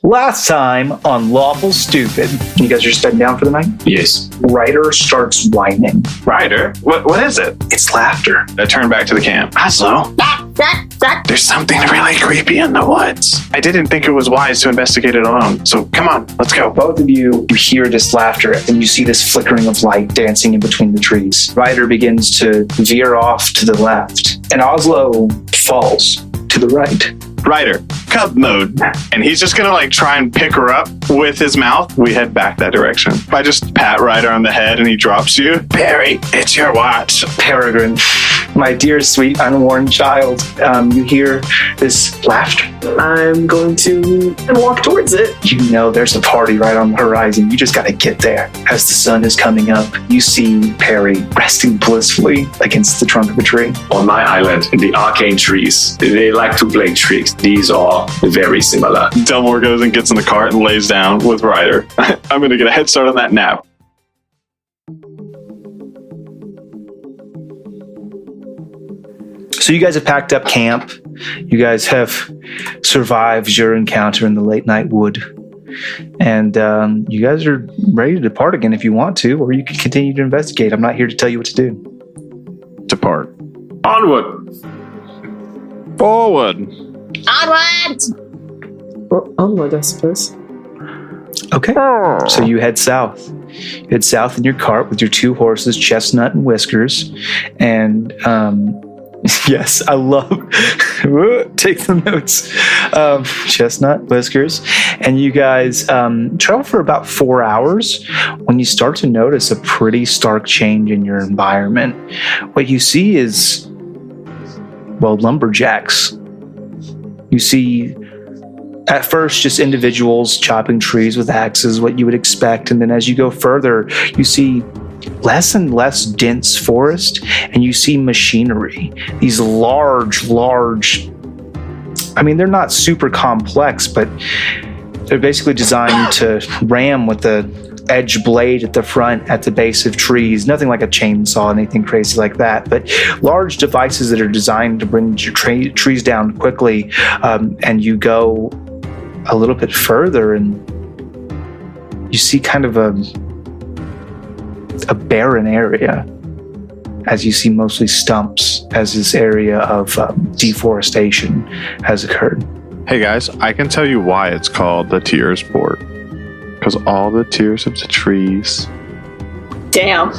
Last time on Lawful Stupid. You guys are just bedding down for the night? Yes. Ryder starts whining. Ryder? What is it? It's laughter. I turn back to the camp. Oslo? There's something really creepy in the woods. I didn't think it was wise to investigate it alone. So come on, let's go. Both of you hear this laughter and you see this flickering of light dancing in between the trees. Ryder begins to veer off to the left and Oslo falls to the right. Ryder, cub mode. And he's just gonna try and pick her up with his mouth. We head back that direction. I just pat Ryder on the head and he drops you. Barry, it's your watch. Peregrine, my dear, sweet, unworn child, you hear this laughter. I'm going to walk towards it. You know there's a party right on the horizon. You just gotta get there. As the sun is coming up, you see Perry resting blissfully against the trunk of a tree. On my island, the arcane trees, they like to play tricks. These are very similar. Delmore goes and gets in the cart and lays down with Ryder. I'm gonna get a head start on that nap. So you guys have packed up camp. You guys have survived your encounter in the late night wood. And you guys are ready to depart again if you want to, or you can continue to investigate. I'm not here to tell you what to do. Depart. Onward! Forward! Onward! Well, onward, I suppose. Okay. So you head south. You head south in your cart with your two horses, Chestnut and Whiskers. And yes, I love take the notes. Chestnut, Whiskers. And you guys travel for about 4 hours when you start to notice a pretty stark change in your environment. What you see is, well, lumberjacks. You see, at first, just individuals chopping trees with axes, what you would expect. And then as you go further, you see less and less dense forest, and you see machinery. These large, I mean, they're not super complex, but they're basically designed to ram with the edge blade at the front at the base of trees. Nothing like a chainsaw, anything crazy like that, but large devices that are designed to bring your trees down quickly. And you go a little bit further and you see kind of a barren area, as you see mostly stumps, as this area of deforestation has occurred. Hey guys, I can tell you why it's called the Tears Port. Because all the tears of the trees. Damn.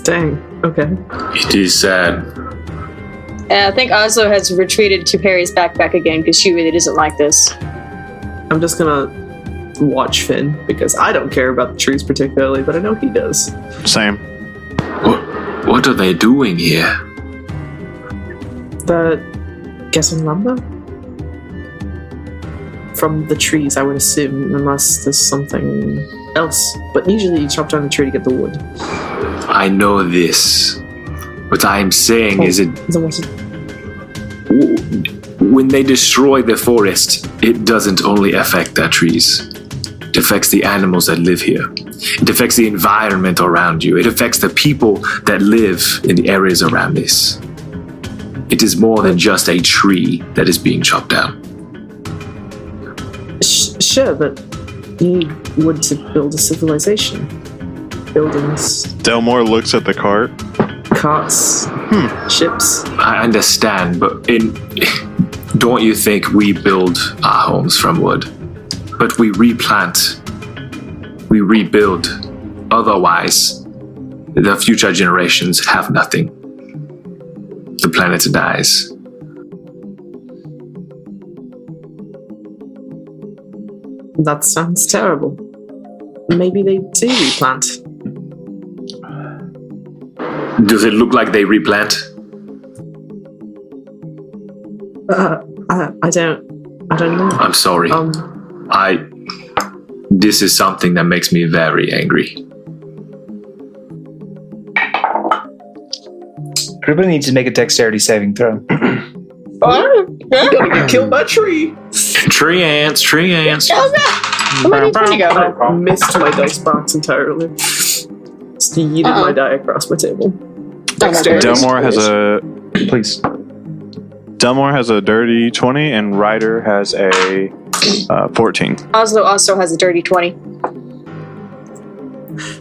Dang. Okay. It is sad. I think Oslo has retreated to Perry's backpack again because she really doesn't like this. I'm just gonna watch Finn because I don't care about the trees particularly, but I know he does. Same. What are they doing here? They're getting lumber? From the trees, I would assume, unless there's something else. But usually you chop down the tree to get the wood. I know this. What I am saying is when they destroy the forest, it doesn't only affect the trees. It affects the animals that live here. It affects the environment around you. It affects the people that live in the areas around this. It is more than just a tree that is being chopped down. Sure, but you need wood to build a civilization. Buildings, Delmore looks at the cart. carts, ships. I understand, but don't you think we build our homes from wood? But we replant, we rebuild. Otherwise, the future generations have nothing. The planet dies. That sounds terrible. Maybe they do replant. Does it look like they replant? I don't know. I'm sorry. This is something that makes me very angry. Everybody needs to make a dexterity saving throw. You're gonna get killed by a tree. Tree ants. I missed my dice box entirely. Just yeeted my die across my table. Dexterity. Delmore has a... Please. Delmore has a dirty 20 and Ryder has a 14. Oslo also has a dirty 20.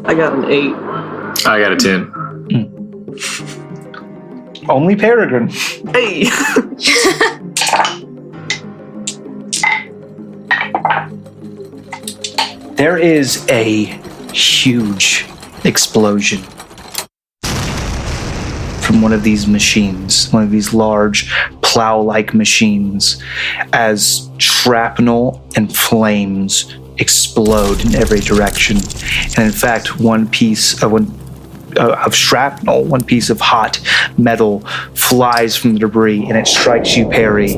I got an 8. I got a 10. Only Peregrine. Hey! There is a huge explosion from one of these machines, one of these large plow-like machines, as shrapnel and flames explode in every direction. And in fact, one piece of shrapnel, one piece of hot metal flies from the debris and it strikes you, Perry,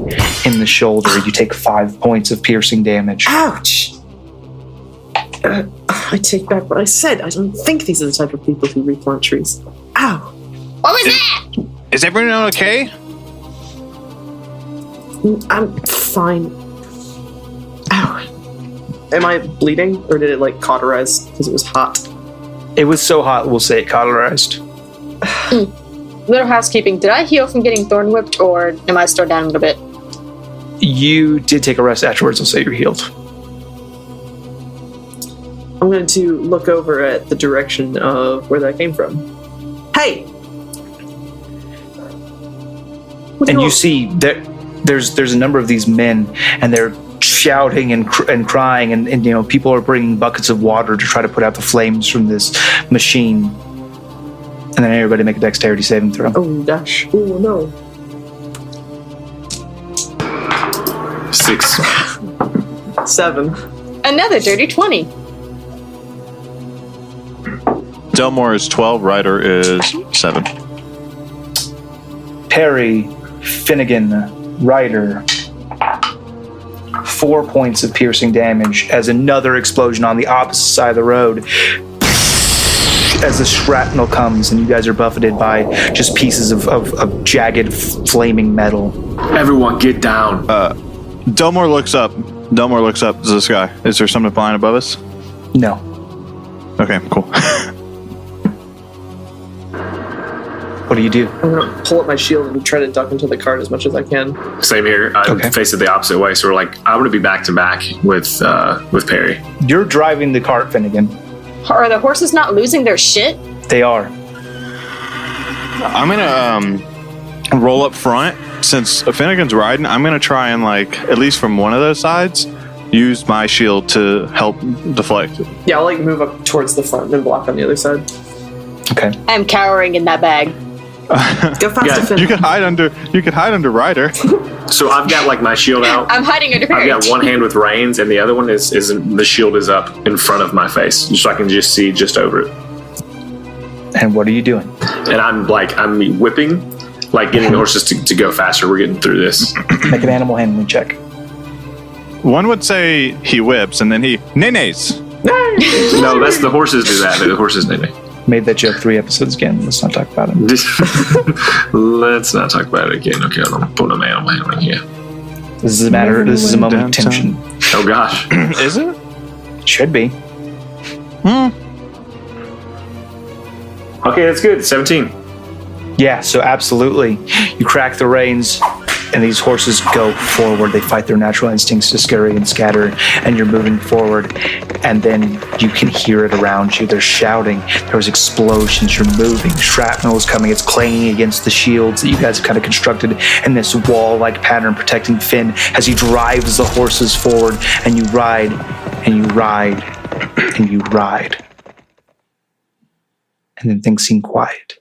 in the shoulder. You take 5 points of piercing damage. Ouch! I take back what I said. I don't think these are the type of people who replant trees. Ow! What was that? Is everyone okay? I'm fine. Ow. Am I bleeding? Or did it, like, cauterize because it was hot? It was so hot, we'll say it cauterized. Little housekeeping. Did I heal from getting thorn whipped, or am I still down a little bit? You did take a rest afterwards, I'll say you're healed. I'm going to look over at the direction of where that came from. Hey! And you see there's a number of these men, and they're shouting and crying, and you know, people are bringing buckets of water to try to put out the flames from this machine. And then everybody make a dexterity saving throw. Oh, gosh. Oh, no. 6. 7. Another dirty 20. Delmore is 12, Ryder is 7. Perry, Finnegan, Ryder, 4 points of piercing damage as another explosion on the opposite side of the road as the shrapnel comes and you guys are buffeted by just pieces of jagged flaming metal. Everyone get down. Delmore looks up. To the sky. Is there something flying above us? No. Okay, cool. What do you do? I'm going to pull up my shield and try to duck into the cart as much as I can. Same here. I face it the opposite way, so we're like, I'm going to be back to back with Perry. You're driving the cart, Finnegan. Are the horses not losing their shit? They are. I'm gonna roll up front. Since Finnegan's riding, I'm gonna try and, like, at least from one of those sides, use my shield to help deflect it. Yeah, I'll, like, move up towards the front and block on the other side. Okay. I'm cowering in that bag. Go faster, Finn. You could hide under Ryder. So I've got, like, my shield out. I'm hiding under I've Perry. got one hand with reins, and the other one is the shield is up in front of my face, so I can just see just over it. And what are you doing? And I'm whipping, like getting the horses to go faster. We're getting through this. Make an animal handling check. One would say he whips, and then he nay-nays. No, that's the horses do that. The horses nay. Made that joke 3 episodes again. Let's not talk about it. Let's not talk about it again. Okay, I'm gonna put an animal handling here. This is a matter. This is a moment of tension. Oh gosh, Is it? Should be. Okay, that's good. 17. Yeah, so absolutely. You crack the reins, and these horses go forward. They fight their natural instincts to scurry and scatter, and you're moving forward. And then you can hear it around you. They're shouting. There's explosions. You're moving. Shrapnel is coming. It's clanging against the shields that you guys have kind of constructed in this wall-like pattern protecting Finn as he drives the horses forward. And you ride, and you ride, and you ride. And then things seem quiet.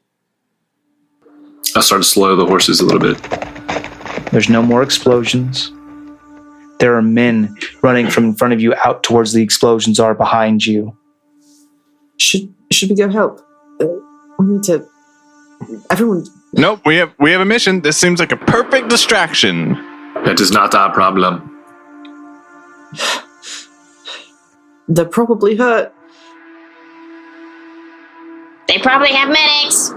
I start to slow the horses a little bit. There's no more explosions. There are men running from in front of you out towards the explosions are behind you. Should we go help? We need to... Everyone... Nope, we have a mission. This seems like a perfect distraction. That is not our problem. They're probably hurt. They probably have medics.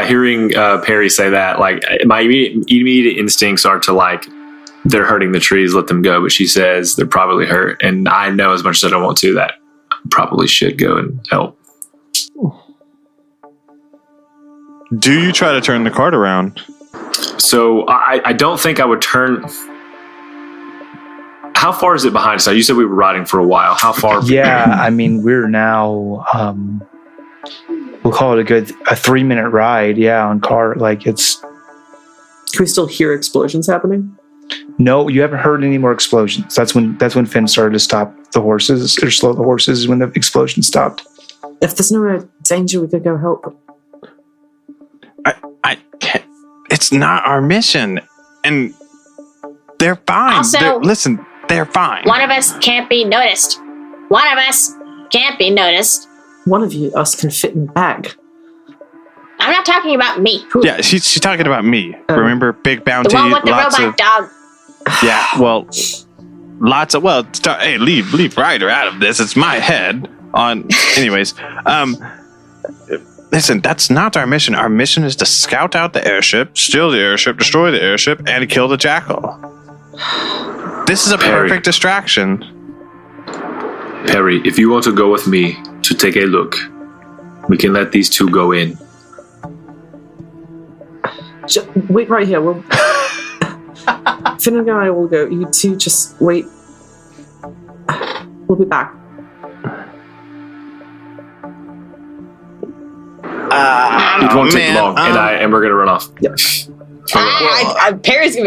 Hearing Perry say that, like, my immediate instincts are to, like, they're hurting the trees, let them go. But she says they're probably hurt. And I know as much as I don't want to that I probably should go and help. Do you try to turn the cart around? So I don't think I would turn. How far is it behind us? You said we were riding for a while. How far? Yeah, I mean, we're now, we'll call it a 3-minute ride. Yeah, on car. Like it's. Can we still hear explosions happening? No, you haven't heard any more explosions. That's when Finn started to stop the horses or slow the horses when the explosion stopped. If there's no danger, we could go help. I can't. It's not our mission, and they're fine. Also, they're fine. One of us can't be noticed. One of us can't be noticed. One of us can fit in the bag. I'm not talking about me. Yeah, she's talking about me. Remember, big bounty. The one with the robot dog. Yeah, well, lots of. Well, hey, leave Ryder out of this. It's my head. Anyways, listen, that's not our mission. Our mission is to scout out the airship, steal the airship, destroy the airship, and kill the jackal. This is a perfect distraction. Perry, if you want to go with me to take a look, we can let these two go in. Wait right here. We'll Finnegan and I will go. You two just wait. We'll be back. It won't take long, and we're gonna run off. Yep.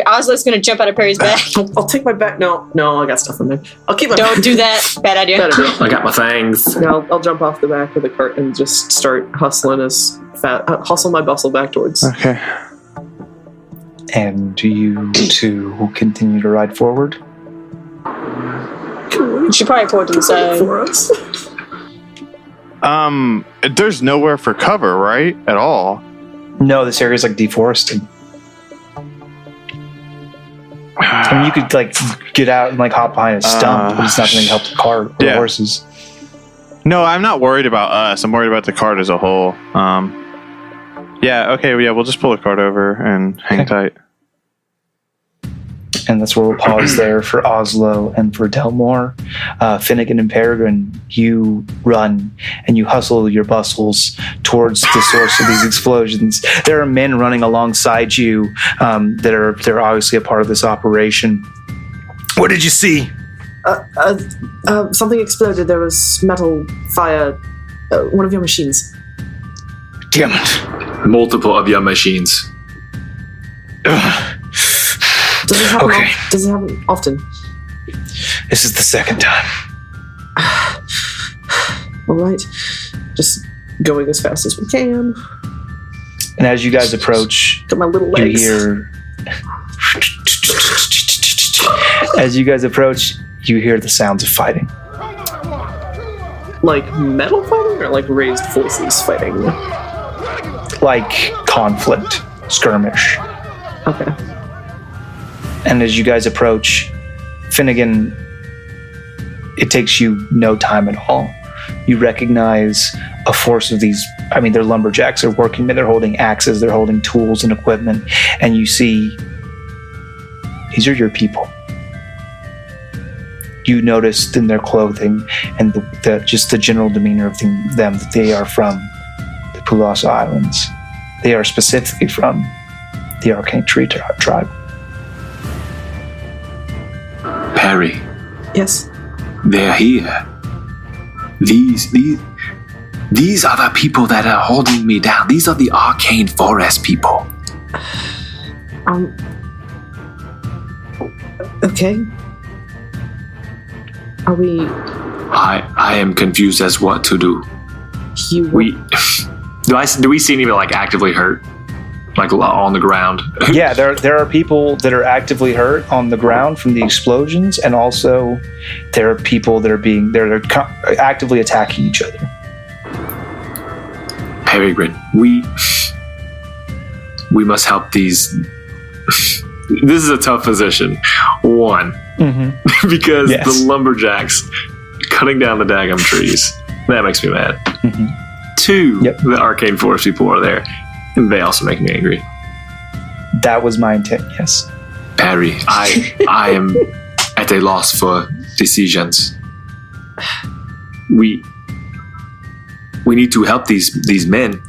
Oslo's gonna jump out of Perry's bag. I'll take my back. No, I got stuff in there. I'll keep my. Don't do that. Bad idea. I got my things. No, I'll jump off the back of the cart and just start hustling hustle my bustle back towards. Okay. And do you two continue to ride forward? You should probably pull it to the side. For us. There's nowhere for cover, right? At all. No, this area is like deforested. I mean, you could like get out and like hop behind a stump, but it's not going to help the cart or the horses. No, I'm not worried about us. I'm worried about the cart as a whole. We'll just pull the cart over and hang tight. And that's where we'll pause there for Oslo and for Delmore. Finnegan and Peregrine, you run and you hustle your bustles towards the source of these explosions. There are men running alongside you they're obviously a part of this operation. What did you see? Something exploded. There was metal fire. One of your machines. Damn it. Multiple of your machines. Does it happen? Does it happen often? This is the second time. All right, just going as fast as we can. And as you guys approach, got my little you legs. hear. As you guys approach, you hear the sounds of fighting. Like metal fighting, or like raised voices fighting? Like conflict, skirmish. Okay. And as you guys approach, Finnegan, it takes you no time at all. You recognize a force of these, I mean, they're lumberjacks, they're working men, they're holding axes, they're holding tools and equipment, and you see, these are your people. You noticed in their clothing and just the general demeanor of them that they are from the Pulasa Islands. They are specifically from the Arcane Tree tribe. Perry. Yes. They're here. These are the people that are holding me down. These are the Arcane Forest people. Okay. Are we? I am confused as what to do. Do we see any like actively hurt? Like on the ground? Yeah, there are people that are actively hurt on the ground from the explosions, and also there are people that are actively attacking each other. Peregrine, we must help these. This is a tough position. One, because the lumberjacks cutting down the daggum trees. That makes me mad. Mm-hmm. Two, the Arcane Forest people are there. And they also make me angry. That was my intent, yes. Perry, I am at a loss for decisions. We need to help these men.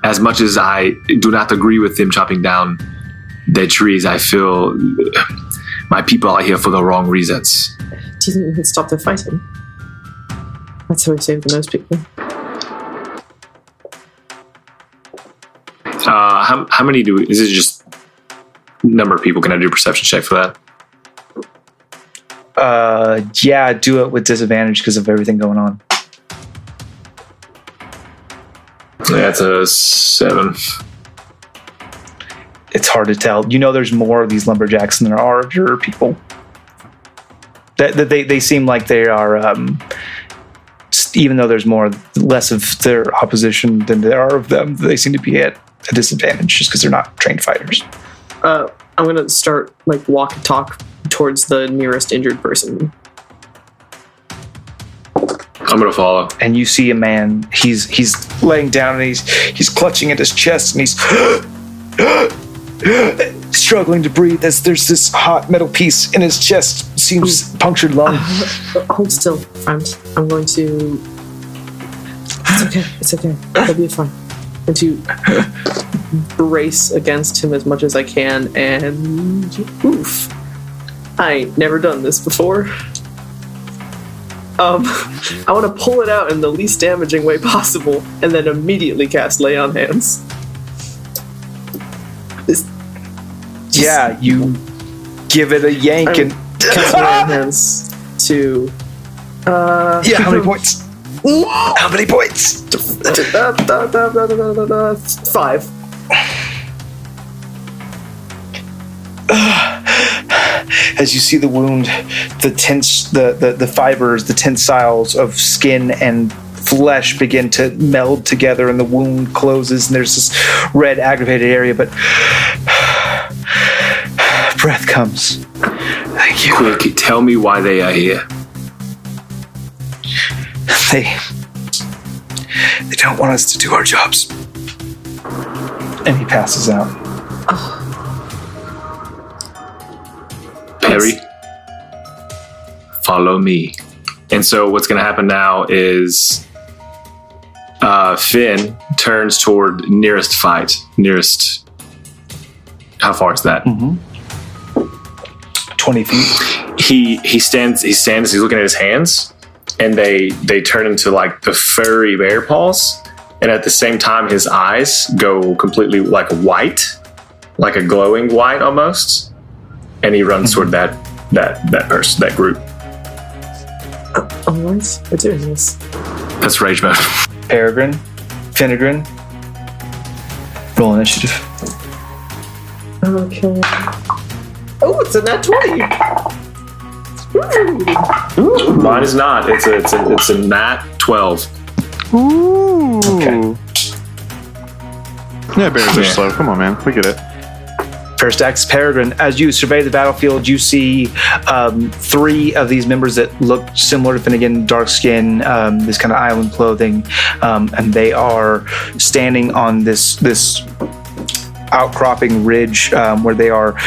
As much as I do not agree with them chopping down dead trees. I feel my people are here for the wrong reasons. Do you think we can stop the fighting? That's how we save the most people. How many do we... Is it just number of people? Can I do a perception check for that? Yeah, do it with disadvantage because of everything going on. That's a 7. It's hard to tell. You know, there's more of these lumberjacks than there are of your people. They seem like they are, even though there's less of their opposition than there are of them, they seem to be at a disadvantage just because they're not trained fighters. I'm gonna start walk and talk towards the nearest injured person. I'm gonna follow. And you see a man. He's laying down and he's clutching at his chest and he's struggling to breathe as there's this hot metal piece in his chest. Seems punctured lung. Hold still, friend. I'm going to... It's okay. It'll be fine. I'm going to brace against him as much as I can, and... Oof. I ain't never done this before. I want to pull it out in the least damaging way possible, and then immediately cast Lay on Hands. Yeah, you give it a yank and... Cast Lay on Hands to... yeah, how many points? How many points? 5. As you see the wound, the fibers, the tensiles of skin and flesh begin to meld together, and the wound closes, and there's this red aggravated area, but breath comes. Thank you. Quick, tell me why they are here. They don't want us to do our jobs. And he passes out. Perry, follow me. And so what's going to happen now is Finn turns toward nearest fight. Nearest... How far is that? 20 feet. He stands, he's looking at his hands, and they turn into the furry bear paws. And at the same time, his eyes go completely white, like a glowing white almost. And he runs toward that person, that group. Oh, nice. We're doing this. That's rage mode. Peregrine, Finnegan, roll initiative. Okay. Oh, it's a nat 20. Ooh. Mine is not. It's a nat 12. Ooh. Okay. Yeah, bears are slow. Come on, man. We get it. First acts, Peregrine. As you survey the battlefield, you see 3 of these members that look similar to Finnegan, dark skin, this kind of island clothing, and they are standing on this outcropping ridge where they are.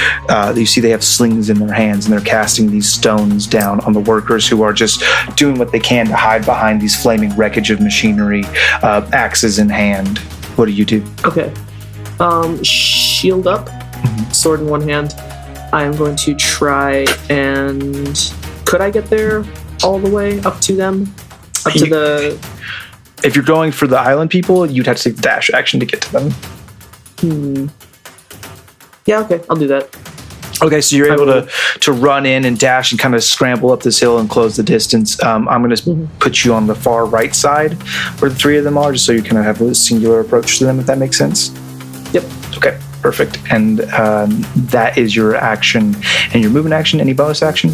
You see they have slings in their hands, and they're casting these stones down on the workers who are just doing what they can to hide behind these flaming wreckage of machinery, axes in hand. What do you do? Okay. Shield up. Sword in one hand. I am going to try and... Could I get there all the way up to them? Up to the... If you're going for the island people, you'd have to take the dash action to get to them. Yeah, okay. I'll do that. Okay, so you're able to run in and dash and kind of scramble up this hill and close the distance. I'm going to put you on the far right side where the 3 of them are, just so you kind of have a singular approach to them, if that makes sense. Yep. Okay, perfect. And that is your action and your movement action. Any bonus action?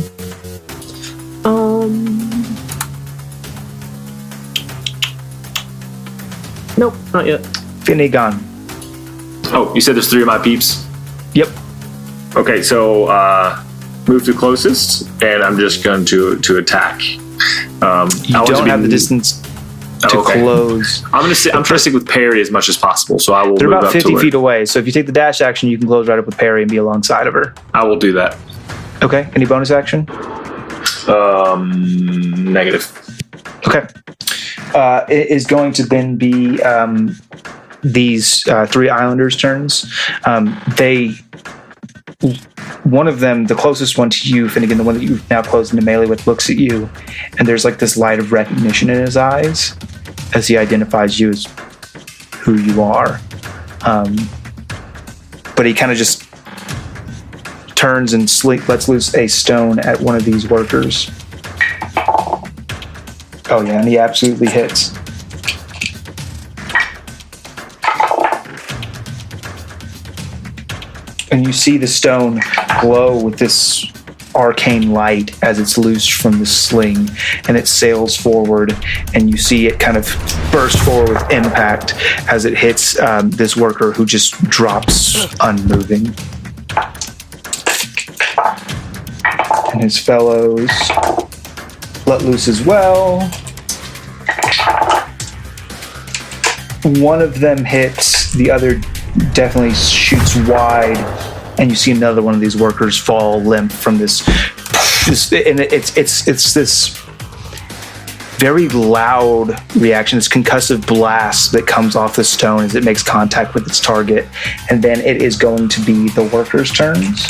Nope, not yet. Finnegan. Oh, you said there's 3 of my peeps? Yep. Okay, so move to closest, and I'm just going to attack. You don't have the distance to close. I'm trying to stick with parry as much as possible, so I will. They're move about up 50 to feet away, so if you take the dash action, you can close right up with Perry and be alongside of her. I will do that. Okay. Any bonus action? Negative. Okay. It is going to then be these 3 islanders' turns. They one of them, the closest one to you, Finnegan, the one that you've now closed into melee with, looks at you, and there's like this light of recognition in his eyes as he identifies you as who you are. But he kind of just turns and lets loose a stone at one of these workers. Oh yeah, and he absolutely hits. And you see the stone glow with this arcane light as it's loosed from the sling, and it sails forward, and you see it kind of burst forward with impact as it hits this worker, who just drops unmoving. And his fellows let loose as well. One of them hits, the other definitely shoots wide, and you see another one of these workers fall limp from this and it's this very loud reaction, this concussive blast that comes off the stone as it makes contact with its target, and then it is going to be the workers' turns.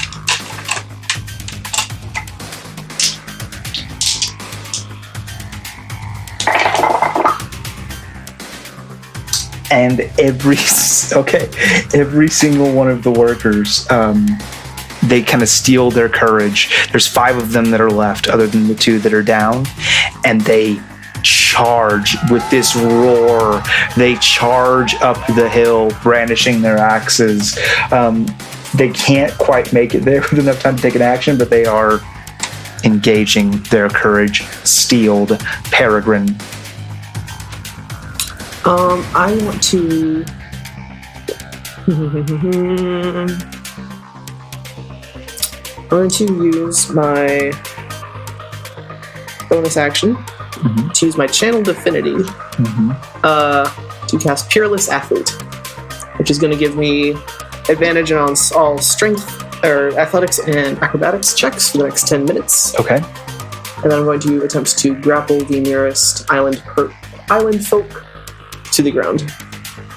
And every single one of the workers, they kind of steal their courage. There's 5 of them that are left, other than the 2 that are down, and they charge with this roar. They charge up the hill, brandishing their axes. They can't quite make it there with enough time to take an action, but they are engaging their courage steeled Peregrine. I want to. I'm going to use my bonus action to use my channel affinity to cast Peerless Athlete, which is going to give me advantage on all strength or athletics and acrobatics checks for the next 10 minutes. Okay. And then I'm going to attempt to grapple the nearest island folk to the ground.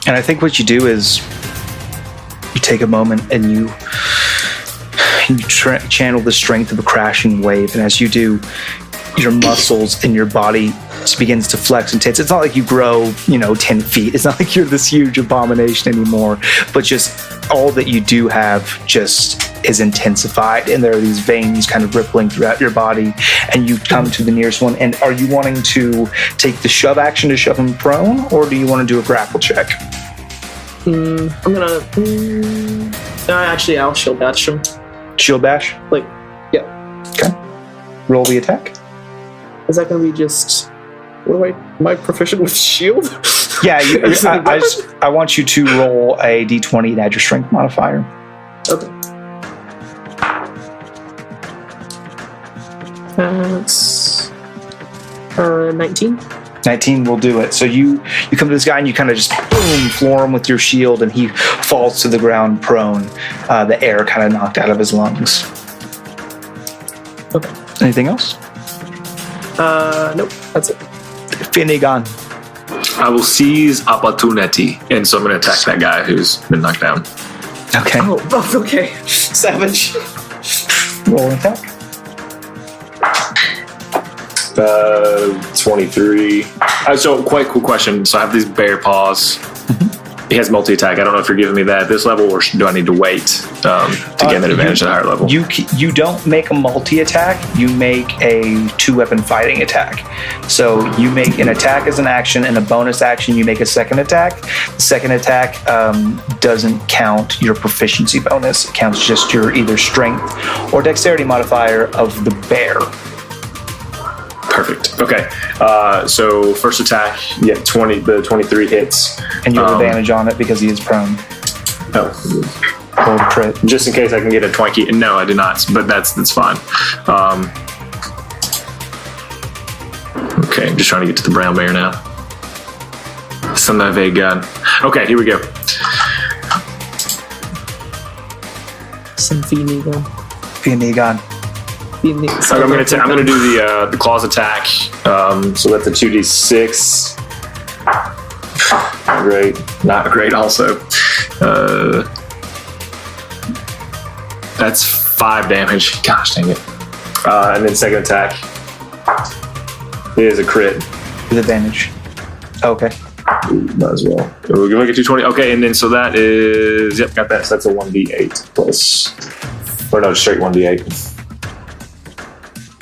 And I think what you do is you take a moment and you channel the strength of a crashing wave, and as you do, your muscles in your body just begins to flex and tense. It's not like you grow 10 feet. It's not like you're this huge abomination anymore, but just all that you do have just is intensified, and there are these veins kind of rippling throughout your body, and you come to the nearest one. And are you wanting to take the shove action to shove him prone, or do you want to do a grapple check? I'm gonna actually I'll shield bash him. Shield bash? Yeah. Okay. Roll the attack. Is that gonna be just... Am I proficient with shield? Yeah, I want you to roll a d20 and add your strength modifier. Okay. That's 19. 19 will do it. So you come to this guy and you kind of just boom, floor him with your shield, and he falls to the ground prone. The air kind of knocked out of his lungs. Okay. Anything else? Nope. That's it. Finnegan. I will seize opportunity, and so I'm going to attack that guy who's been knocked down. Okay. Oh, okay. Savage. Roll an attack. 23. So, quite cool question. So, I have these bear paws. He has multi-attack. I don't know if you're giving me that at this level, or do I need to wait to gain that advantage at a higher level? You don't make a multi-attack. You make a 2-weapon fighting attack. So you make an attack as an action, and a bonus action you make a second attack. The second attack doesn't count your proficiency bonus. It counts just your either strength or dexterity modifier of the bear. Perfect. Okay. So first attack, the 23 hits. And you have advantage on it because he is prone. Oh. Roll the crit. Just in case I can get a Twinkie. No, I did not, but that's fine. Okay, I'm just trying to get to the brown bear now. Son of a gun. Okay, here we go. Some Finnegan. Finnegan. So I'm gonna do the claws attack. So that's a 2d6. Great, not great. Also, That's 5 damage. Gosh dang it. And then second attack is a crit. With advantage. Okay. Might as well. We're going to get 220. Okay, and then so that is... Yep, got that. So that's a 1d8 plus... Or no, straight 1d8.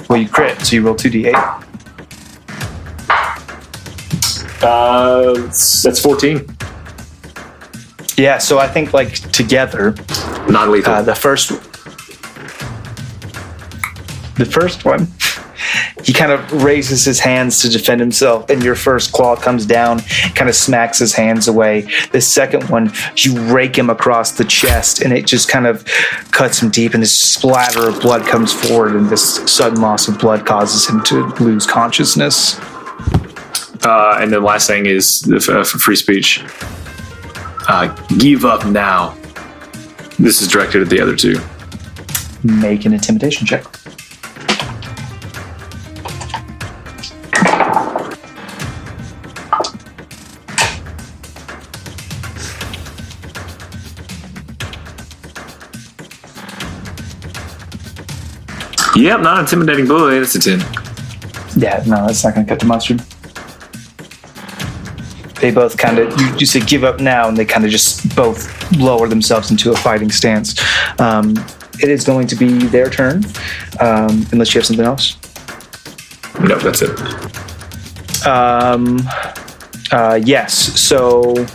Well, you crit, so you roll 2d8. That's 14. Yeah, so I think like together, Non-lethal. the first one, he kind of raises his hands to defend himself, and your first claw comes down, kind of smacks his hands away. The second one, you rake him across the chest, and it just kind of cuts him deep, and this splatter of blood comes forward, and this sudden loss of blood causes him to lose consciousness. And the last thing is for free speech. Give up now. This is directed at the other two. Make an intimidation check. Yep, not intimidating bully. That's a 10. Yeah, no, that's not going to cut the mustard. They both kind of, you say give up now, and they kind of just both lower themselves into a fighting stance. It is going to be their turn, unless you have something else. No, that's it. Yes, so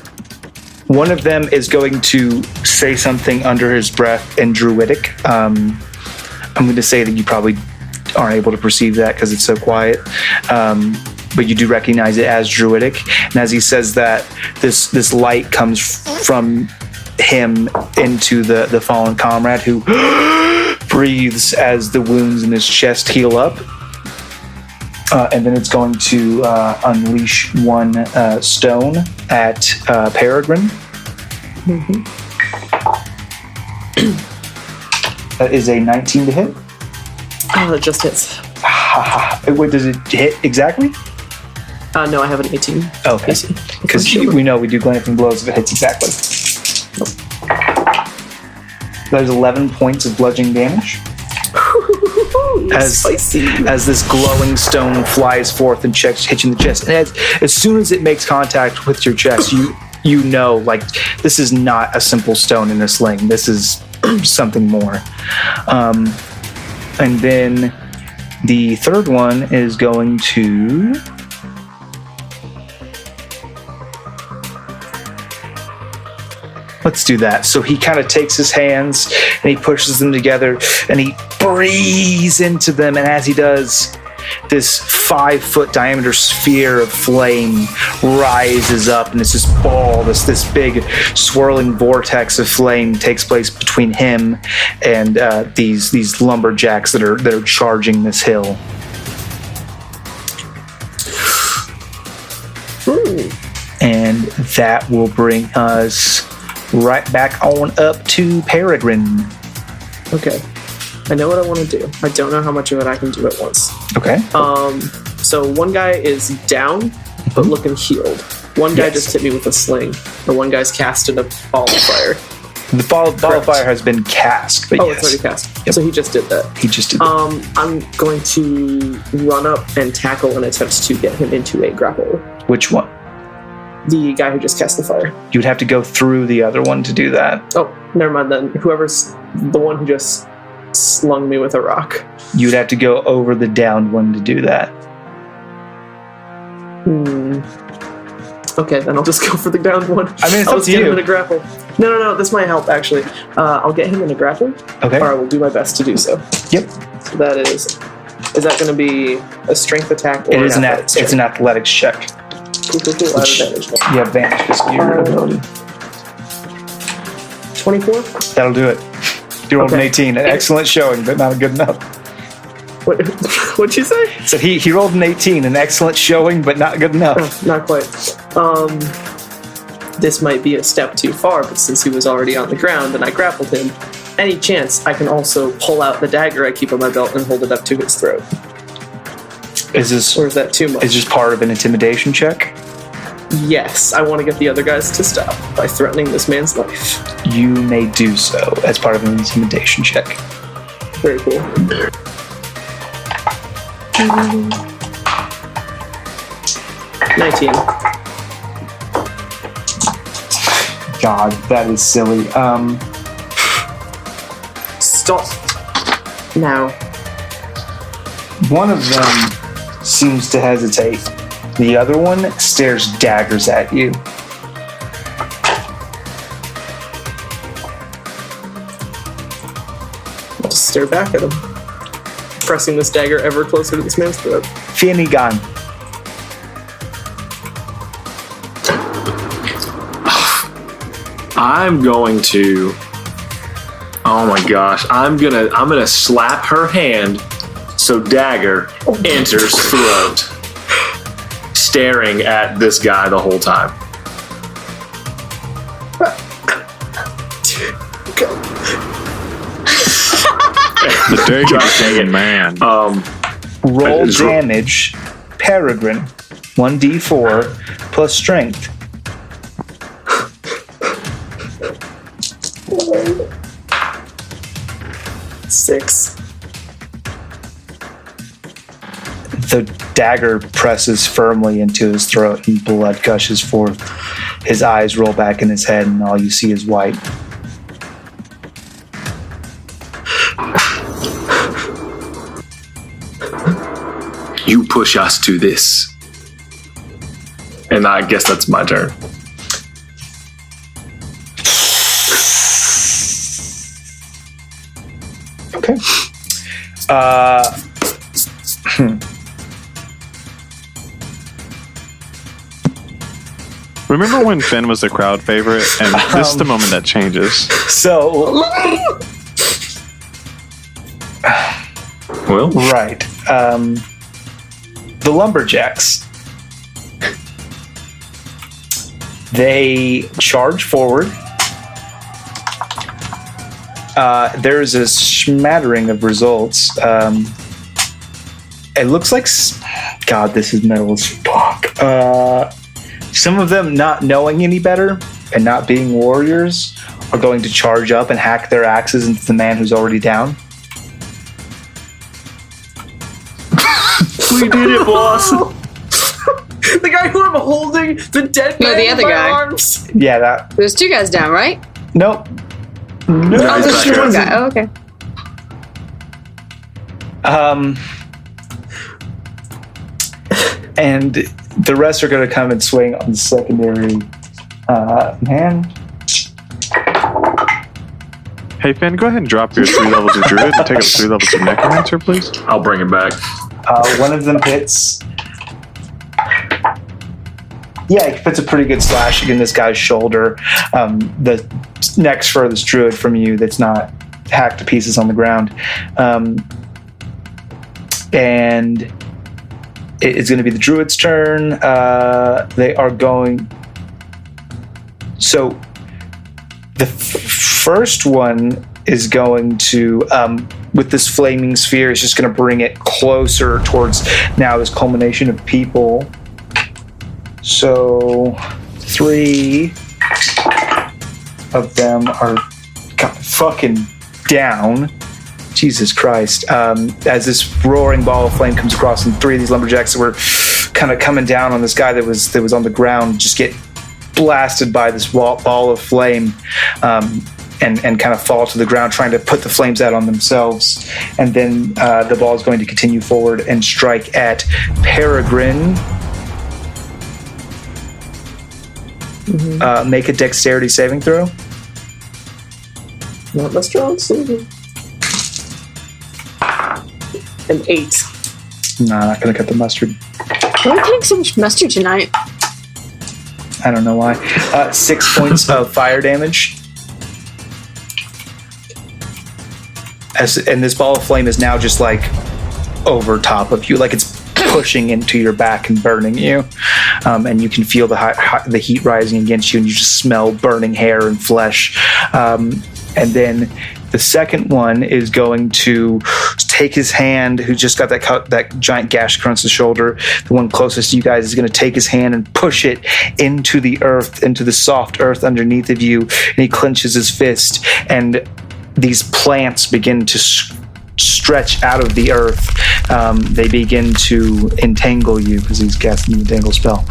one of them is going to say something under his breath in Druidic. I'm going to say that you probably aren't able to perceive that because it's so quiet. But you do recognize it as Druidic. And as he says that, this light comes from him into the fallen comrade, who breathes as the wounds in his chest heal up. And then it's going to unleash one stone at Peregrine. Mm-hmm. That is a 19 to hit. Oh, it just hits. Wait, does it hit exactly? No, I have an 18. Okay. Because we know we do glancing blows if it hits exactly. There's 11 points of bludgeoning damage. Spicy. As this glowing stone flies forth and hits you in the chest. And as soon as it makes contact with your chest, you know, like, this is not a simple stone in a sling. This is something more. And then the third one is going to... Let's do that. So he kind of takes his hands and he pushes them together and he breathes into them. And as he does, this 5-foot diameter sphere of flame rises up, and it's this ball, this big swirling vortex of flame takes place between him and these lumberjacks that are charging this hill. Ooh. And that will bring us right back on up to Peregrine. Okay. I know what I want to do. I don't know how much of it I can do at once. Okay. So one guy is down, but looking healed. One guy just hit me with a sling. Or one guy's casted a ball of fire. The ball of fire has been cast, but it's already cast. Yep. So he just did that. He just did that. I'm going to run up and tackle an attempt to get him into a grapple. Which one? The guy who just cast the fire. You would have to go through the other one to do that. Oh, never mind then. Whoever's the one who just slung me with a rock. You'd have to go over the downed one to do that. Okay, then I'll just go for the downed one. I mean, it's I'll up just to get you. him in a grapple. No, this might help, actually. I'll get him in a grapple. Okay. Or I will do my best to do so. Yep. So that is that going to be a strength attack? Or It is it's an athletics check. Cool. I have advantage. You have advantage because of your ability. 24? That'll do it. You rolled an Okay. 18. An excellent showing, but not good enough. What'd you say? So he rolled an 18. An excellent showing, but not good enough. Not quite. This might be a step too far, but since he was already on the ground and I grappled him, any chance I can also pull out the dagger I keep on my belt and hold it up to his throat. Is this Or is that too much? is just part of an intimidation check? Yes, I want to get the other guys to stop by threatening this man's life. You may do so as part of an intimidation check. Very cool. 19. God, that is silly. Stop. Now. One of them seems to hesitate. The other one stares daggers at you. I'll just stare back at him, pressing this dagger ever closer to this man's throat. Finnegan. I'm going to. Oh my gosh! I'm gonna slap her hand so dagger enters throat, staring at this guy the whole time. The dagger, man. Roll damage. Peregrine. 1d4 plus strength. Six. The dagger presses firmly into his throat and blood gushes forth. His eyes roll back in his head and all you see is white. You push us to this. And I guess that's my turn. Okay. Remember when Finn was the crowd favorite? And this is the moment that changes. So, Well, right. The lumberjacks. They charge forward. There's a smattering of results. It looks like... God, this is metal as fuck. Some of them, not knowing any better and not being warriors, are going to charge up and hack their axes into the man who's already down. we did it, boss. The guy who I'm holding, the dead No, man the in other my guy. arms. Yeah, that... There's two guys down, right? Nope. No, Oh, he's there's back just one here. guy. Oh, okay. And the rest are going to come and swing on the secondary hand. Hey, Finn, go ahead and drop your 3 levels of Druid and take up 3 levels of Necromancer, please. I'll bring it back. One of them hits. Yeah, he puts a pretty good slash against this guy's shoulder. The next furthest druid from you that's not hacked to pieces on the ground. And it's going to be the druid's turn. They are going... So the first one is going to, with this flaming sphere, is just going to bring it closer towards now this culmination of people. So 3 of them are fucking down. Jesus Christ. As this roaring ball of flame comes across, and 3 of these lumberjacks that were kind of coming down on this guy that was on the ground just get blasted by this ball of flame, and kind of fall to the ground, trying to put the flames out on themselves. And then the ball is going to continue forward and strike at Peregrine. Mm-hmm. Make a dexterity saving throw. Not my strong suit. An 8. Nah, not gonna cut the mustard. Why are we putting so much mustard tonight? I don't know why. 6 points of fire damage. And this ball of flame is now just like over top of you, like it's pushing into your back and burning you. And you can feel the heat rising against you, and you just smell burning hair and flesh. And then the second one is going to take his hand, who just got that giant gash across the shoulder. The one closest to you guys is going to take his hand and push it into the earth, into the soft earth underneath of you. And he clenches his fist, and these plants begin to stretch out of the earth. They begin to entangle you because he's casting the entangle spell.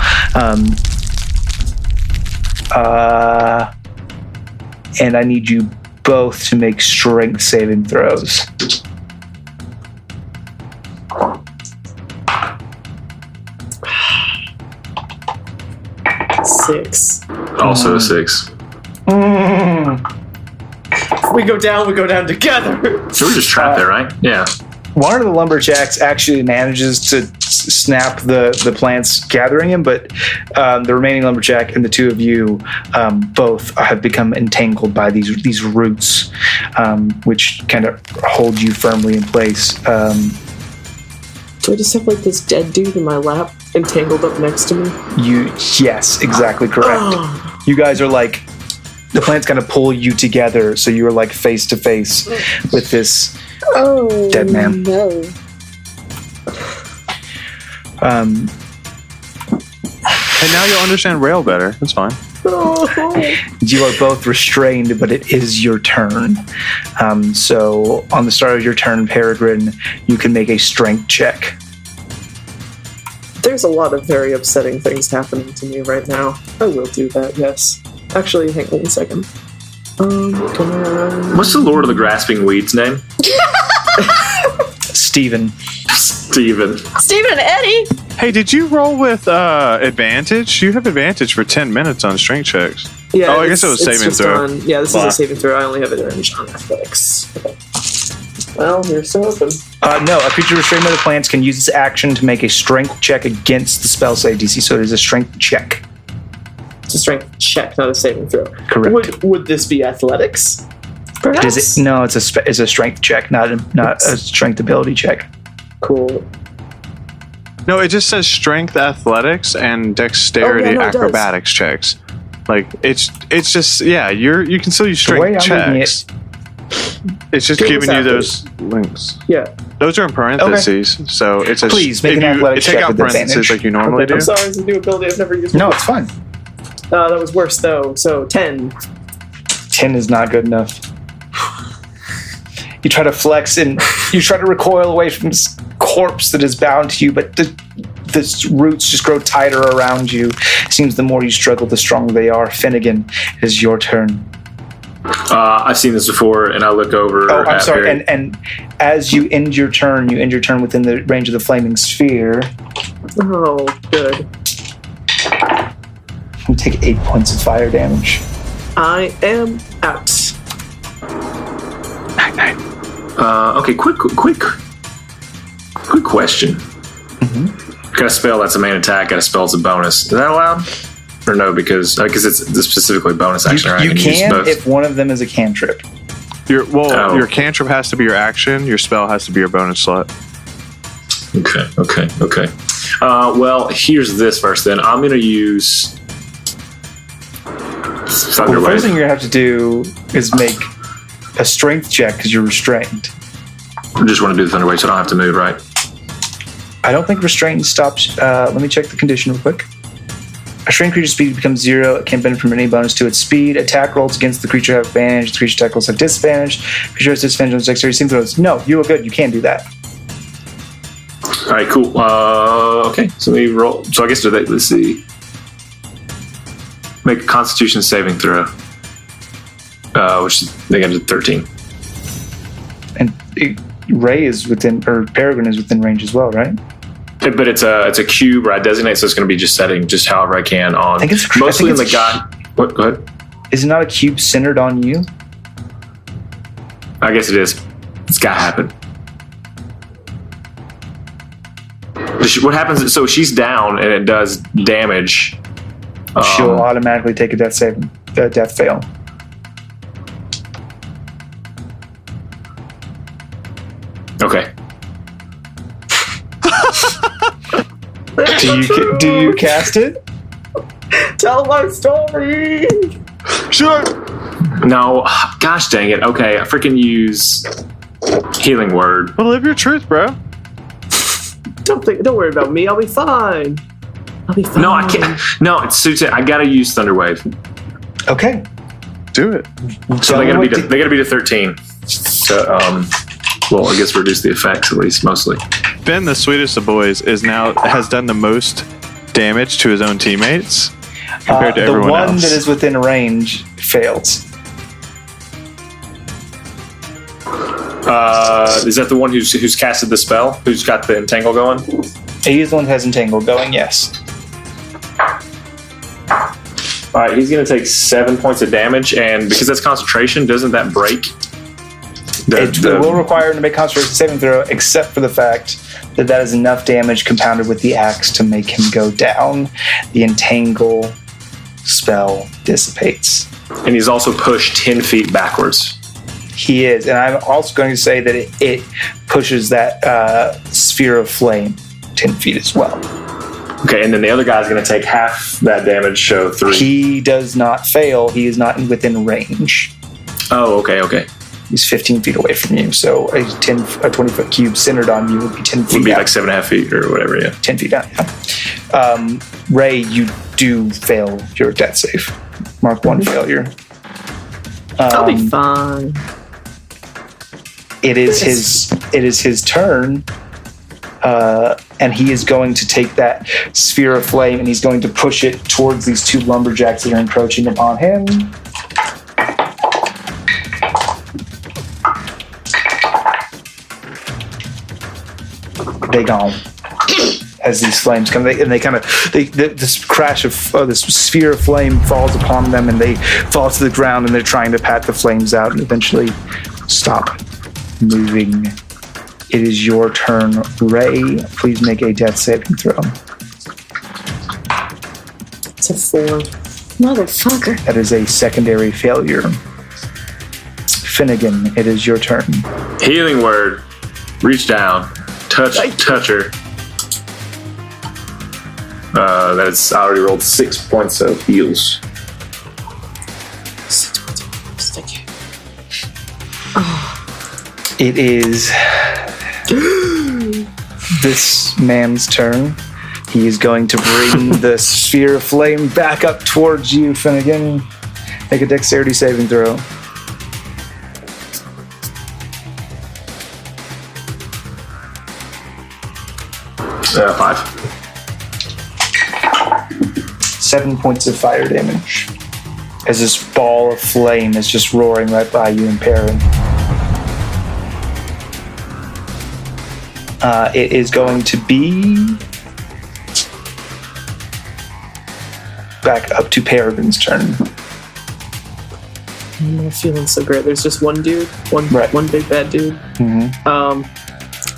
And I need you both to make strength saving throws. Six. Also a 6. We go down together. So we're just trapped there, right? Yeah. One of the lumberjacks actually manages to snap the plants gathering him, but the remaining lumberjack and the two of you both have become entangled by these roots, which kind of hold you firmly in place. Do I just have like this dead dude in my lap entangled up next to me? Yes, exactly correct. You guys are like, the plants kind of pull you together, so you are like face to face with this dead man. No. And now you'll understand Rail better. That's fine. You are both restrained, but it is your turn. So on the start of your turn, Peregrine, you can make a strength check. There's a lot of very upsetting things happening to me right now. I will do that, yes. Actually, hang on a second. What's the Lord of the Grasping Weeds name? Steven. Steven. Steven and Eddie. Hey, did you roll with advantage? You have advantage for 10 minutes on strength checks. Yeah, I guess it was it's saving just throw. This is a saving throw. I only have advantage on athletics. Okay. Well, you're still open. No, a creature restrained by the plants can use its action to make a strength check against the spell save DC, so it is a strength check. It's a strength check, not a saving throw. Correct. Would this be athletics? Perhaps. No, it's a strength check, not a strength ability check. Cool. No, it just says strength athletics and dexterity acrobatics checks. Like it's just you can still use strength checks. It's just giving you those links. Yeah. Those are in parentheses, so it says please make an athletics check take out with parentheses advantage. like you normally do. I'm sorry, it's a new ability I've never used. No, it's fine. That was worse though. So 10. 10 is not good enough. You try to flex and you try to recoil away from this corpse that is bound to you, but the roots just grow tighter around you. It seems the more you struggle, the stronger they are. Finnegan, it is your turn. I've seen this before, and I look over. Oh, I'm sorry. And as you end your turn within the range of the flaming sphere. Oh, good. You take 8 points of fire damage. I am out. Okay, quick question. Mm-hmm. Got a spell that's a main attack. Got a spell that's a bonus. Is that allowed? Or no? Because it's specifically bonus action. Right? You can if one of them is a cantrip. Your cantrip has to be your action. Your spell has to be your bonus slot. Okay. Well, here's this first. Then I'm going to use Thunder The Wave. first thing you're going to have to do is make a strength check because you're restrained. I just want to do the Thunder Wave so I don't have to move, right? I don't think restraint stops. Let me check the condition real quick. A restrained creature's speed becomes 0. It can't benefit from any bonus to its speed. Attack rolls against the creature have advantage. The creature attack rolls have disadvantage. Creature has disadvantage on its dexterity saving throws. No, you are good. You can do that. All right, cool. Okay, so let me roll. So I guess let's see. Make a Constitution saving throw, which they got to 13. And Ray is within, or Peregrine is within range as well, right? But it's a cube where I designate, so it's going to be just setting just however I can on. I think it's mostly in the guy. What? Go ahead. Is it not a cube centered on you? I guess it is. It's got to happen. What happens? So she's down and it does damage. She'll automatically take a death fail. Okay. Do you cast it? Tell my story. Sure. No, gosh dang it. Okay, I freaking use Healing word. Well, live your truth, bro. Don't worry about me. I'll be fine. No, I can't. No, it's suited. I gotta use Thunderwave. Okay. Do it. So they gotta be to 13. So, well, I guess reduce the effects at least, mostly. Ben, the sweetest of boys, has done the most damage to his own teammates compared to everyone else. The one that is within range fails. Is that the one who's casted the spell? Who's got the entangle going? He's the one that has entangle going, yes. All right, he's going to take 7 points of damage, and because that's concentration, doesn't that break? It will require him to make concentration saving throw, except for the fact that is enough damage compounded with the axe to make him go down. The entangle spell dissipates. And he's also pushed 10 feet backwards. He is, and I'm also going to say that it pushes that sphere of flame 10 feet as well. Okay, and then the other guy's going to take half that damage, so 3. He does not fail. He is not within range. Oh, okay. He's 15 feet away from you, so a 20-foot cube centered on you would be 10 feet. Would be out. like 7.5 feet or whatever, yeah. 10 feet down, yeah. Ray, you do fail your death save. Mark 1 failure. I'll be fine. It is his turn, and he is going to take that sphere of flame and he's going to push it towards these two lumberjacks that are encroaching upon him. They gone as these flames come, this crash of this sphere of flame falls upon them, and they fall to the ground, and they're trying to pat the flames out and eventually stop moving. It is your turn, Ray. Please make a death saving throw. It's a 4. Motherfucker. That is a secondary failure. Finnegan, it is your turn. Healing word. Reach down. Touch her. I already rolled 6 points of heals. 6 points of heals, thank you. It is this man's turn. He is going to bring the sphere of flame back up towards you, Finnegan. Make a dexterity saving throw. 5. 7 points of fire damage as this ball of flame is just roaring right by you and Perrin. It is going to be back up to Peregrine's turn. I'm not feeling so great. There's just one dude, one big bad dude. Mm-hmm.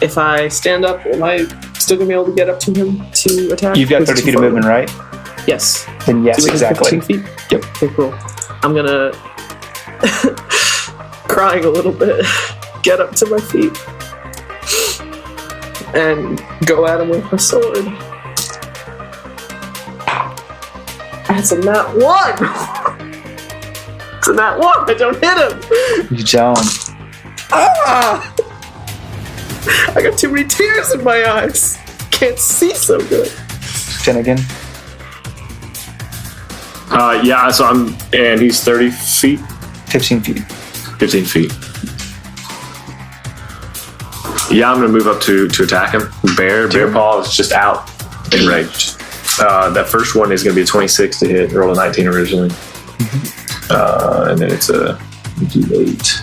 If I stand up, am I still gonna be able to get up to him to attack? You've got 30 feet of movement, right? Yes. Then yes, Do we have exactly. 15 feet? Yep. Okay, cool. I'm gonna, crying a little bit, get up to my feet and go at him with my sword. That's a nat 1! It's a nat 1! I don't hit him! You don't. Ah! I got too many tears in my eyes. Can't see so good. Finnegan. Yeah, so and he's 30 feet? 15 feet. 15 feet. Yeah, I'm gonna move up to attack him. Bear Paw is just out in range. That first one is gonna be a 26 to hit, roll a 19 originally. Mm-hmm. And then it's a D8.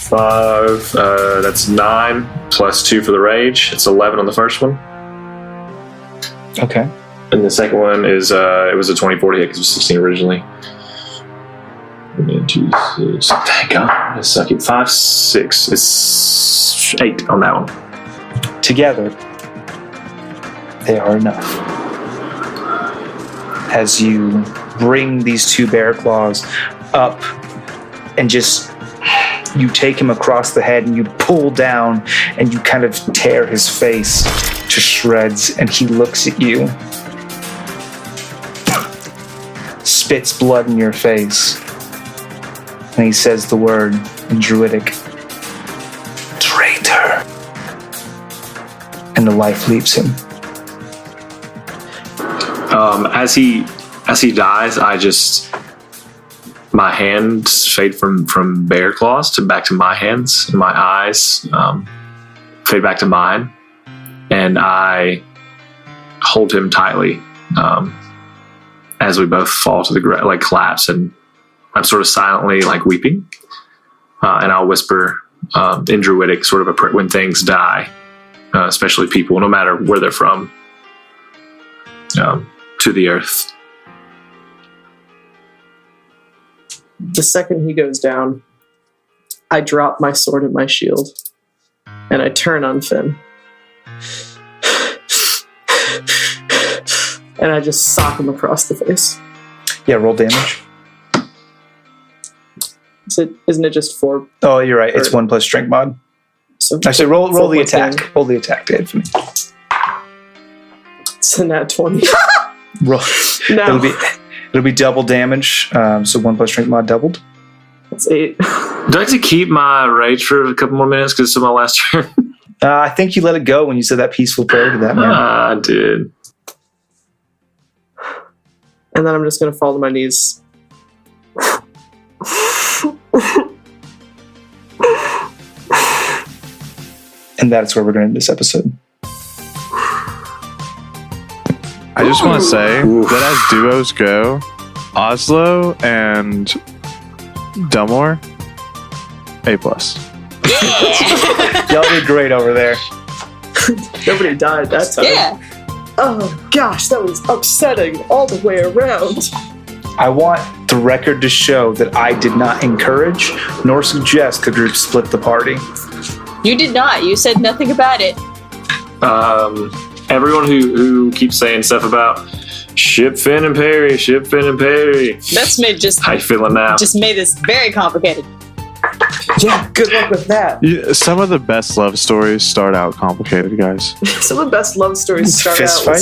5, that's 9 plus 2 for the rage. It's 11 on the first one. Okay. And the second one is it was a 24 to hit because it was 16 originally. And then Jesus, thank God, I suck it. 5, 6, it's 8 on that one. Together, they are enough. As you bring these two bear claws up and just you take him across the head and you pull down and you kind of tear his face to shreds, and he looks at you, spits blood in your face, And he says the word in Druidic, traitor. And the life leaves him. As he dies, my hands fade from bear claws to back to my hands, and my eyes fade back to mine, and I hold him tightly as we both fall to the ground, like collapse, and I'm sort of silently like weeping, and I'll whisper in Druidic, sort of a when things die, especially people, no matter where they're from, to the earth. The second he goes down, I drop my sword and my shield, and I turn on Finn. And I just sock him across the face. Yeah, roll damage. Isn't it just 4? Oh, you're right. It's 1 plus strength mod. So Actually, roll the 4 attack. plus Roll the attack, Dave, for me. It's a nat 20. Roll. No. It'll be double damage. So 1 plus strength mod doubled. That's 8. Do I have to keep my rage for a couple more minutes because it's my last turn? I think you let it go when you said that peaceful prayer to that man. I did. And then I'm just going to fall to my knees. And that's where we're going to end this episode. I just want to say that as duos go, Oslo and Delmore, A+. Y'all did great over there. Nobody died that time. Yeah. Oh gosh, that was upsetting all the way around. I want the record to show that I did not encourage nor suggest the group split the party. You did not. You said nothing about it. Everyone who keeps saying stuff about ship Finn and Perry, That's made how you feeling now? just made this very complicated. Yeah, good luck with that. Yeah, some of the best love stories start out complicated, guys. Some of the best love stories start Fist out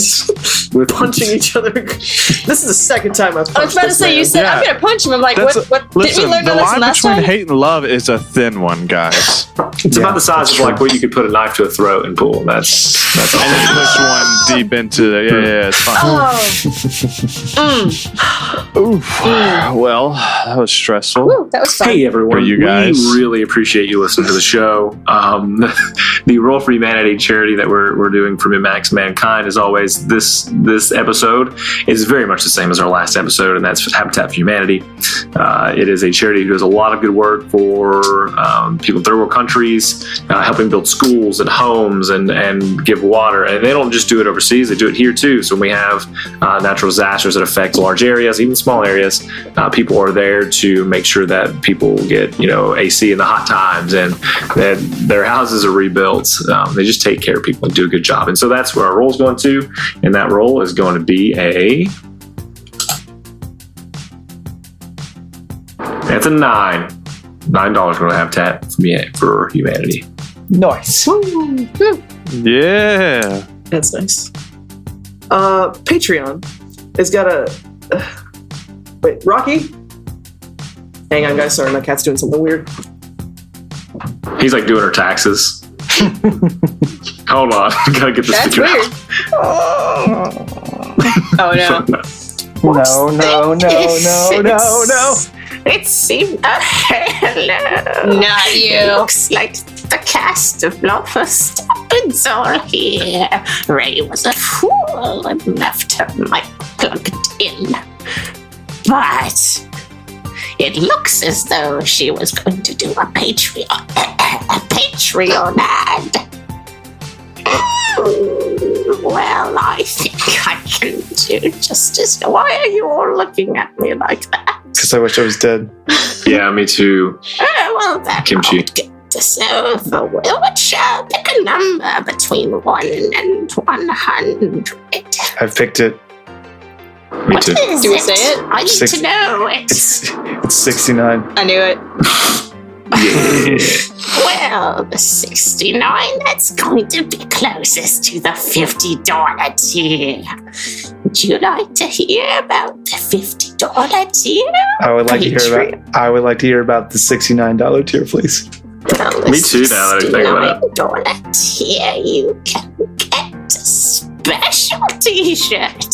with punching each other. This is the second time I've punched I was about to this say, man. you said, I'm Yeah. going to punch him. I'm like, what? Listen, Did we learn the a lesson line last between time? hate and love is a thin one, guys. It's about the size of like where you could put a knife to a throat and pull. That's all. And then push one deep into the it's fine. Oof. Well, that was stressful. Woo, that was fun. Hey everyone, For you guys. we really appreciate you listening to the show. The Roll for Humanity charity that we're doing for Max Mankind, as always, this episode is very much the same as our last episode, and that's Habitat for Humanity. It is a charity who does a lot of good work for people in third world countries, helping build schools and homes and give water. And they don't just do it overseas, they do it here too. So when we have natural disasters that affect large areas, even small areas, people are there to make sure that people get AC in the hot times and that their houses are rebuilt. They just take care of people and do a good job. And so that's where our role is going to, and that role is going to be that's a $9 going to Habitat for Humanity. Nice. Yeah. That's nice. Patreon has got a... wait, Rocky? Hang on, guys. Sorry, my cat's doing something weird. He's like doing her taxes. Hold on. Gotta get this That's figured weird. Oh, no. No. It seemed hello. Not you. Looks like the cast of Lawful Stupid's all here. Ray was a fool and left her mic plugged in. But it looks as though she was going to do a Patreon ad. Well, I think I can do justice. Why are you all looking at me like that? Because I wish I was dead. Yeah, me too. Well, then Kimchi. I'll get this over with. Pick a number between 1 and 100. I've picked it. Me What too. is Do we say it? I need Six- to know it. It's 69. I knew it. Well, the 69, that's going to be closest to the $50 tier. Would you like to hear about the $50 $1 tier? I would like to hear about the $69 tier, please. Me too, now that I think about it. $69 tier, you can get a special t-shirt.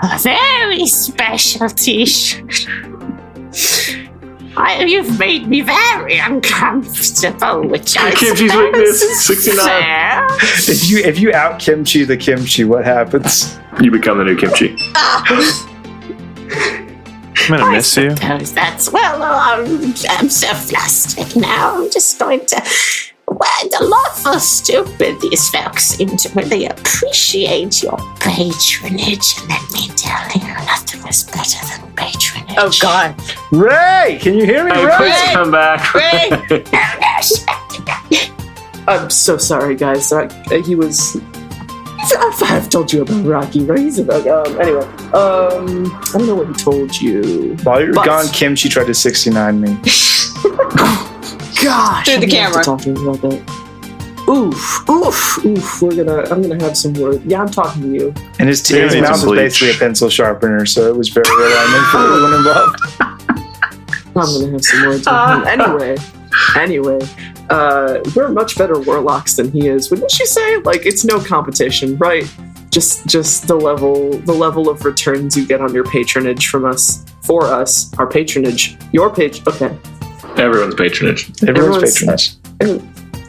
A very special t-shirt. You've made me very uncomfortable, which I Kimchi's suppose weakness, is 69. fair. If you out kimchi the kimchi, what happens? You become the new kimchi. I'm gonna miss you. Suppose that's I'm so flustered now. I'm just going to. Well, the Lawful Stupid, these folks seem to really appreciate your patronage. And let me tell you, nothing is better than patronage. Oh God, Ray, can you hear me, Hey, Ray? please come back. Ray! I'm so sorry, guys. He was. I've told you about Rocky Ray's about. Anyway, I don't know what he told you. While you were But- gone, kimchi tried to 69 me. Gosh, Through the I'm gonna have camera. to talk to him about that. Oof. I'm gonna have some words. Yeah, I'm talking to you. And his You're gonna need mouth some was basically a bleach. pencil sharpener, so it was very alarming for everyone involved. I'm gonna have some words with him. Anyway, we're much better warlocks than he is. Wouldn't you say? Like, it's no competition, right? Just the level of returns you get on your patronage from us, for us, our patronage, your okay. Everyone's patronage. Everyone's patronage.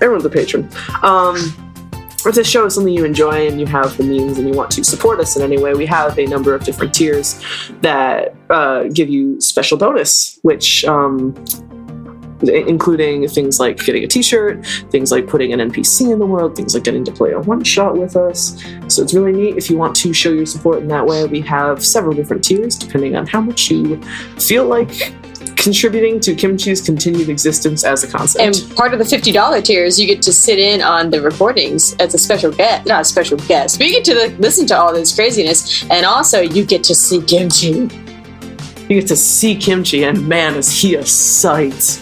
Everyone's a patron. If this show is something you enjoy and you have the means and you want to support us in any way, we have a number of different tiers that give you special bonus, which including things like getting a t-shirt, things like putting an NPC in the world, things like getting to play a one-shot with us. So it's really neat. If you want to show your support in that way, we have several different tiers depending on how much you feel like contributing to Kimchi's continued existence as a concept. And part of the $50 tiers, you get to sit in on the recordings as a special guest. Not a special guest, but you get to listen to all this craziness, and also you get to see Kimchi. You get to see Kimchi, and man, is he a sight.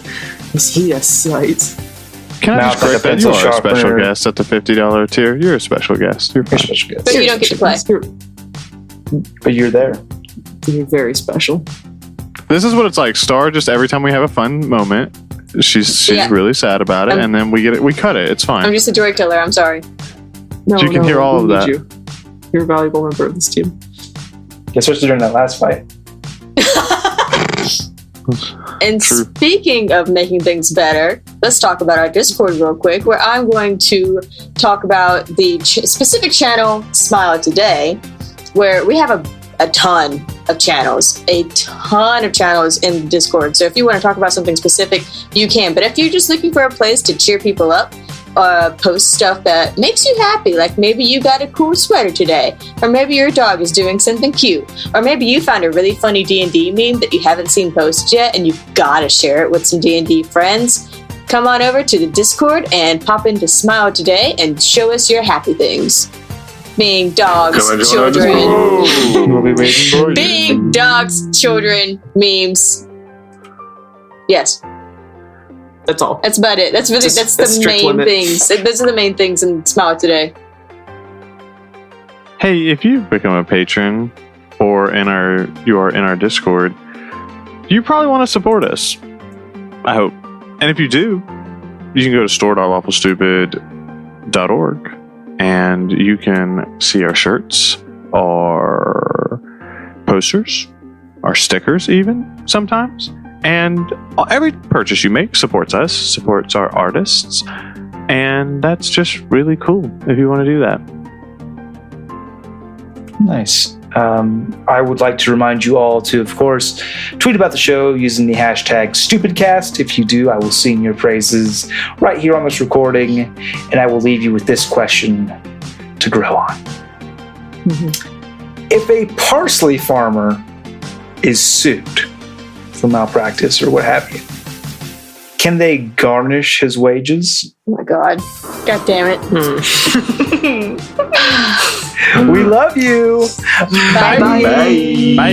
Is he a sight. Can I Mouth just like a correct that? You pencil are a special sharpener. guest at the $50 tier. You're a special guest. You're You're fine. special guest. But you don't get to play. But you're there. You're very special. This is what it's like. Star, just every time we have a fun moment, she's Yeah. really sad about it, and then we cut it. It's I'm fine. just a joy killer. I'm sorry. No, You can hear all we of need that. You. You're a valuable member of this team. Especially during that last fight. And True. speaking of making things better, let's talk about our Discord real quick, where I'm going to talk about the specific channel Smile Today, where we have a ton of channels in the Discord. So if you want to talk about something specific, you can. But if you're just looking for a place to cheer people up, post stuff that makes you happy, like maybe you got a cool sweater today, or maybe your dog is doing something cute, or maybe you found a really funny D&D meme that you haven't seen posted yet and you gotta share it with some D&D friends, come on over to the Discord and pop into Smile Today and show us your happy things. Being dogs, Come and join our children, We'll be waiting for you. being dogs, children, memes. Yes, That's all. that's about it. That's Just that's a the strict main limit. things. Those are the main things in Smile Today. Hey, if you become a patron or you are in our Discord, you probably want to support us. I hope. And if you do, you can go to store.lawfulstupid.org and you can see our shirts, our posters, our stickers even sometimes. And every purchase you make supports us, supports our artists, and that's just really cool if you want to do that. Nice. I would like to remind you all to, of course, tweet about the show using the hashtag StupidCast. If you do, I will sing your praises right here on this recording, and I will leave you with this question to grow on. If a parsley farmer is sued for malpractice or what have you, can they garnish his wages? Oh my god. God damn it. We love you. Bye. Bye.